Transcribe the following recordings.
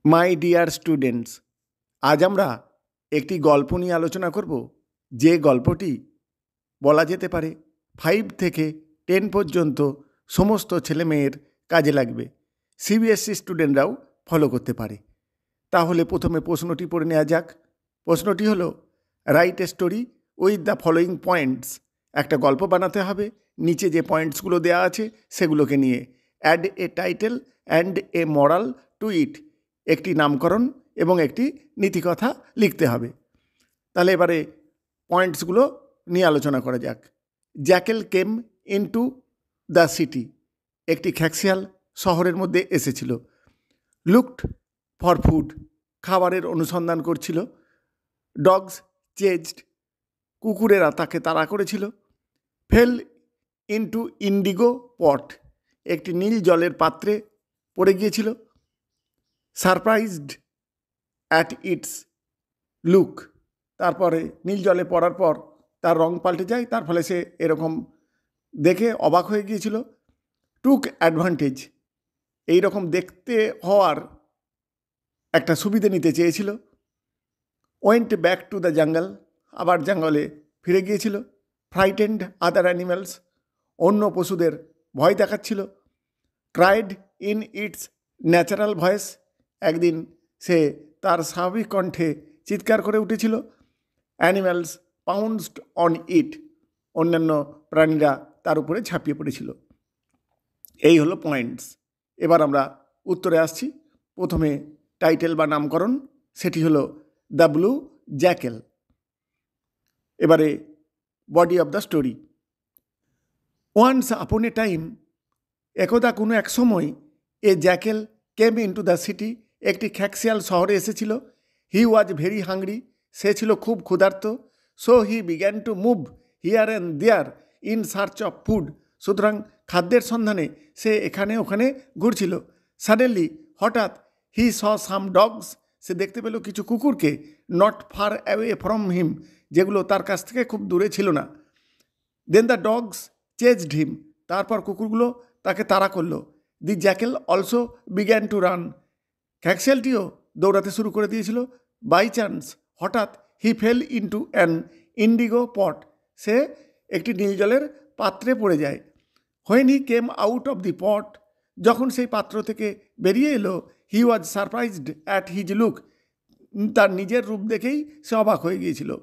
My dear students, আজ আমরা একটি গল্প নিয়ে আলোচনা করব, যে গল্পটি বলা যেতে পারে 5 থেকে 10 পর্যন্ত সমস্ত ছেলেমেয়ের কাজে লাগবে। সিবিএসসি স্টুডেন্টরাও ফলো করতে পারে। তাহলে প্রথমে প্রশ্নটি পড়ে নেওয়া যাক। প্রশ্নটি হলো, write a story with the following points. একটা গল্প বানাতে হবে, নিচে যে পয়েন্টসগুলো দেওয়া আছে সেগুলোকে নিয়ে। Add a title and a moral to it. একটি নামকরণ এবং একটি নীতিকথা লিখতে হবে। তাহলে এবারে পয়েন্টসগুলো নিয়ে আলোচনা করা যাক। Jackal came into the city. একটি খ্যাকশিয়াল শহরের মধ্যে এসেছিল। Looked for food. খাবারের অনুসন্ধান করছিল। Dogs chased. কুকুরেরা তাকে তাড়া করেছিল। Fell into indigo pot. একটি নীল জলের পাত্রে পড়ে গিয়েছিল। Surprised at its look. তারপরে নীল জলে পড়ার পর তার রং পাল্টে যায়, তার ফলে সে এরকম দেখে অবাক হয়ে গিয়েছিল। টুক অ্যাডভান্টেজ। এই রকম দেখতে হওয়ার একটা সুবিধে নিতে চেয়েছিল। ওয়েন্ট ব্যাক টু দ্য জঙ্গল। আবার জঙ্গলে ফিরে গিয়েছিল। ফ্রাইটেন্ড আদার অ্যানিম্যালস। অন্য পশুদের ভয় দেখাচ্ছিল। Cried in it's natural voice. একদিন সে তার স্বাভাবিক কণ্ঠে চিৎকার করে উঠেছিল। Animals পাউন্সড on it. অন্যান্য প্রাণীরা তার উপরে ঝাঁপিয়ে পড়েছিল। এই হলো পয়েন্টস। এবার আমরা উত্তরে আসছি। প্রথমে টাইটেল বা নামকরণ, সেটি হলো দ্য ব্লু জ্যাকেল। এবারে body of the story. Once upon a time. একদা কোনো এক সময় a jackal came into the city. একটি খ্যাকশিয়াল শহরে এসেছিল। হি ওয়াজ ভেরি হাংরি। সে ছিল খুব ক্ষুধার্ত। So he began to move here and there in search of food. সুতরাং খাদ্যের সন্ধানে সে এখানে ওখানে ঘুরছিল। সাডেনলি, হঠাৎ, হি স সাম ডগস। সে দেখতে পেল কিছু কুকুরকে। Not far away from him. যেগুলো তার কাছ থেকে খুব দূরে ছিল না। Then the dogs chased him. তারপর কুকুরগুলো তাকে তাড়া করলো। The jackal also began to run. খ্যাকশিয়ালটিও দৌড়াতে শুরু করে দিয়েছিল। বাই চান্স, হঠাৎ, he fell into an indigo pot. সে একটি নীল জলের পাত্রে পড়ে যায়। When he came out of the pot. যখন সেই পাত্র থেকে বেরিয়ে এলো, he was surprised at his look. তার নিজের রূপ দেখেই সে অবাক হয়ে গিয়েছিল।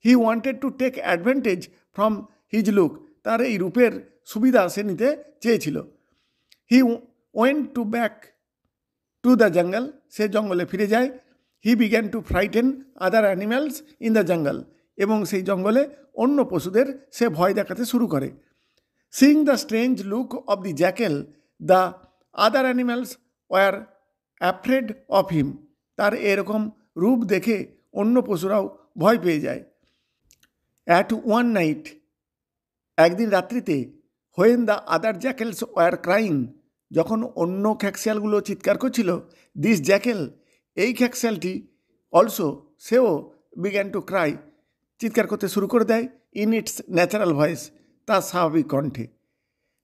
He wanted to take advantage from his look. তার এই রূপের সুবিধা সে নিতে চেয়েছিল। He went to back to the jungle. সে জঙ্গলে ফিরে যায়। He began to frighten other animals in the jungle. এবং সেই জঙ্গলে অন্য পশুদের সে ভয় দেখাতে শুরু করে। Seeing the strange look of the jackal, the other animals were afraid of him. তার এরকম রূপ দেখে অন্য পশুরাও ভয় পেয়ে যায়। At one night. একদিন রাত্রিতে, when the other jackals were crying. যখন অন্য খ্যাকশিয়ালগুলো চিৎকার করছিল, দিস জ্যাকেল, এই খ্যাকশিয়ালটি, অলসো, সেও, বিগ্যান টু ক্রাই, চিৎকার করতে শুরু করে দেয়। ইন ইটস ন্যাচারাল ভয়েস, তার স্বাভাবিক কণ্ঠে।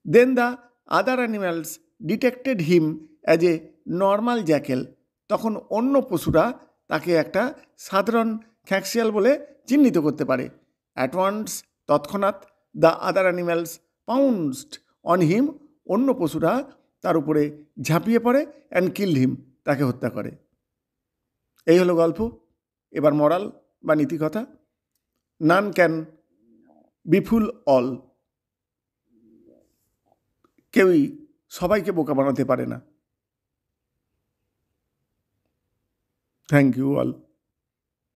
Then the other animals detected him as a normal jackal. তখন অন্য পশুরা তাকে একটা সাধারণ খ্যাকশিয়াল বলে চিহ্নিত করতে পারে। অ্যাট ওয়ান্স, তৎক্ষণাৎ, the other animals পাউন্সড on him. অন্য পশুরা তার উপরে ঝাঁপিয়ে পড়ে অ্যান্ড কিল্ড হিম, তাকে হত্যা করে। এই হলো গল্প। এবার মরাল বা নীতিকথা। None can বিফুল all. কেউই সবাইকে বোকা বানাতে পারে না। Thank you all.